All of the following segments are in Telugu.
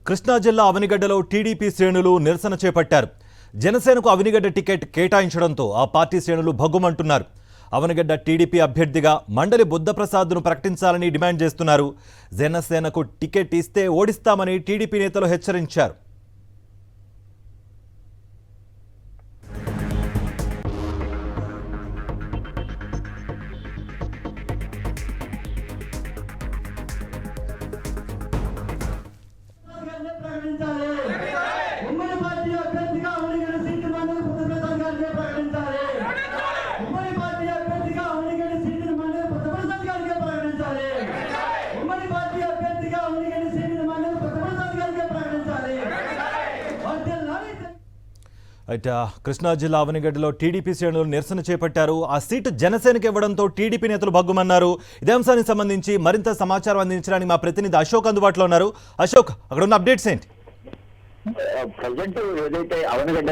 కృష్ణా జిల్లా అవనిగడ్డలో టీడీపీ శ్రేణులు నిరసన చేపట్టారు. జనసేనకు అవనిగడ్డ టికెట్ కేటాయించడంతో ఆ పార్టీ శ్రేణులు భగ్గుమంటున్నారు. అవనిగడ్డ టీడీపీ అభ్యర్థిగా మండలి బుద్ధప్రసాద్ను ప్రకటించాలని డిమాండ్ చేస్తున్నారు. జనసేనకు టికెట్ ఇస్తే ఓడిస్తామని టీడీపీ నేతలు హెచ్చరించారు. కృష్ణా జిల్లా అవనిగడ్డలో టీడీపీ శ్రేణులు నిరసన చేపట్టారు. ఆ సీటు జనసేనకు ఇవ్వడంతో టీడీపీ నేతలు భగ్గుమన్నారు. ఇదే అంశానికి సంబంధించి మరింత సమాచారం అందించడానికి మా ప్రతినిధి అశోక్ అందుబాటులో ఉన్నారు. అశోక్, అక్కడ ఉన్న అప్డేట్స్ ఏంటి? ప్రజెంట్ ఏదైతే అవనిగడ్డ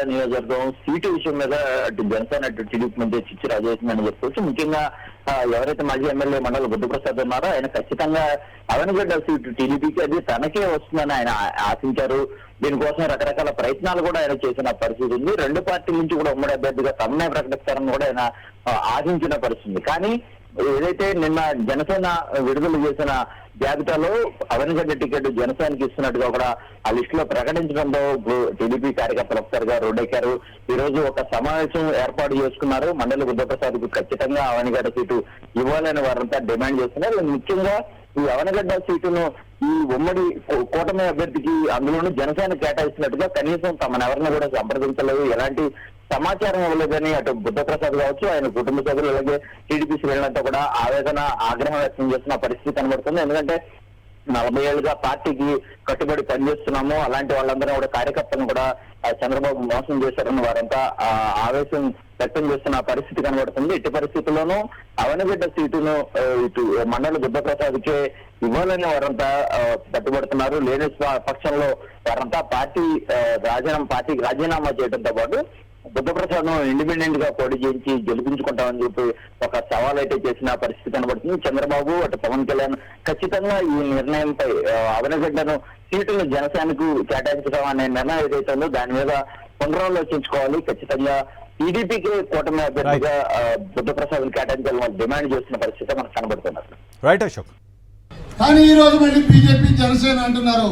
నియోజకవర్గం సీటు విషయం మీద అటు జనసేన అటు టీడీపీ మధ్య చిచ్చు రాజేసిందని చెప్పుకోవచ్చు. ముఖ్యంగా ఎవరైతే మాజీ ఎమ్మెల్యే మండలి బుద్ధప్రసాద్ ఉన్నారో ఆయన ఖచ్చితంగా అవనిగడ్డ సీటు టీడీపీకి అది తనకే వస్తుందని ఆయన ఆశించారు. దీనికోసం రకరకాల ప్రయత్నాలు కూడా ఆయన చేసిన పరిస్థితి ఉంది. రెండు పార్టీల నుంచి కూడా ఉమ్మడి అభ్యర్థిగా తననే ప్రకటిస్తారని కూడా ఆయన ఆశించిన పరిస్థితి. కానీ ఏదైతే నిన్న జనసేన విడుదల చేసిన జాబితాలో అవనిగడ్డ టికెట్ జనసేనకి ఇస్తున్నట్టుగా కూడా ఆ లిస్ట్ లో ప్రకటించడంతో టీడీపీ కార్యకర్తలు ఒకసారిగా రోడ్డెక్కారు. ఈ రోజు ఒక సమావేశం ఏర్పాటు చేసుకున్నారు. మండలి బుద్ధప్రసాద్ కు ఖచ్చితంగా అవనిగడ్డ సీటు ఇవ్వాలని వారంతా డిమాండ్ చేస్తున్నారు. ముఖ్యంగా ఈ అవనిగడ్డ సీటును ఈ ఉమ్మడి కూటమి అభ్యర్థికి అందులోనూ జనసేన కేటాయిస్తున్నట్టుగా కనీసం తమనెవరిని కూడా సంప్రదించలేదు, ఎలాంటి సమాచారం ఇవ్వలేదని అటు బుద్ధప్రసాద్ కావచ్చు, ఆయన కుటుంబ సభ్యులు అలాగే టీడీపీ శ్రేణులతో కూడా ఆవేదన ఆగ్రహం వ్యక్తం చేస్తున్న పరిస్థితి కనబడుతుంది. ఎందుకంటే 40 ఏళ్లుగా పార్టీకి కట్టుబడి పనిచేస్తున్నాము, అలాంటి వాళ్ళందరూ కూడా కార్యకర్తలను కూడా చంద్రబాబు మోసం చేశారని వారంతా ఆవేశం వ్యక్తం చేస్తున్న పరిస్థితి కనబడుతుంది. ఇటు పరిస్థితుల్లోనూ అవనిగడ్డ సీటును ఇటు మండలి బుద్ధప్రసాద్కే ఇవ్వాలని వారంతా పట్టుబడుతున్నారు. లేని పక్షంలో వారంతా పార్టీకి రాజీనామా చేయడంతో పాటు బుద్ధప్రసాద్ ఇండిపెండెంట్ గా పోటీ చేయించి గెలిపించుకుంటామని చెప్పి ఒక సవాల్ అయితే చేసిన పరిస్థితి కనబడుతుంది. చంద్రబాబు అటు పవన్ కళ్యాణ్ ఖచ్చితంగా ఈ నిర్ణయంపై అవనిగడ్డను సీటును జనసేనకు కేటాయించడం అనే నిర్ణయం ఏదైతే ఉందో దాని మీద పునరాలోచించుకోవాలి. ఖచ్చితంగా టీడీపీకి కూటమి అభ్యర్థిగా బుద్ధప్రసాద్ కేటాయించాలని డిమాండ్ చేస్తున్న పరిస్థితి మనకు కనబడుతున్నారు. రైట్ అశోక్. కానీ ఈ రోజు మళ్ళీ బీజేపీ జనసేన అంటున్నారు.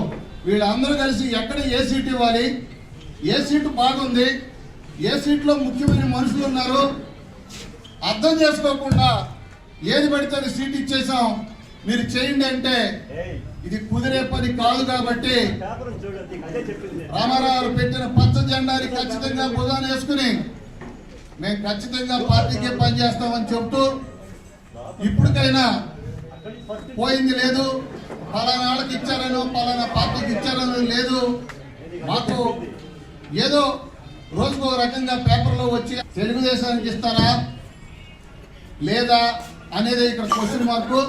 వీళ్ళందరూ కలిసి ఎక్కడ ఏ సీటు ఇవ్వాలి, ఏ సీటు బాగుంది, ఏ సీట్లో ముఖ్యమైన మనుషులు ఉన్నారు అర్థం చేసుకోకుండా ఏది పడితే అది సీట్ ఇచ్చేసాం మీరు చేయండి అంటే ఇది కుదిరే పని కాదు. కాబట్టి రామారావు పెట్టిన పచ్చ జెండాని ఖచ్చితంగా భుజాన వేసుకుని మేము ఖచ్చితంగా పార్టీకే పనిచేస్తామని చెప్తూ ఇప్పటికైనా పోయింది లేదు, పలానా వాళ్ళకి ఇచ్చారనో పలానా పార్టీకి ఇచ్చారనో లేదు. మాకు ఏదో రోజుకో రకంగా పేపర్లో వచ్చి తెలుగుదేశానికి ఇస్తారా లేదా అనేది ఇక్కడ క్వశ్చన్ మార్కు.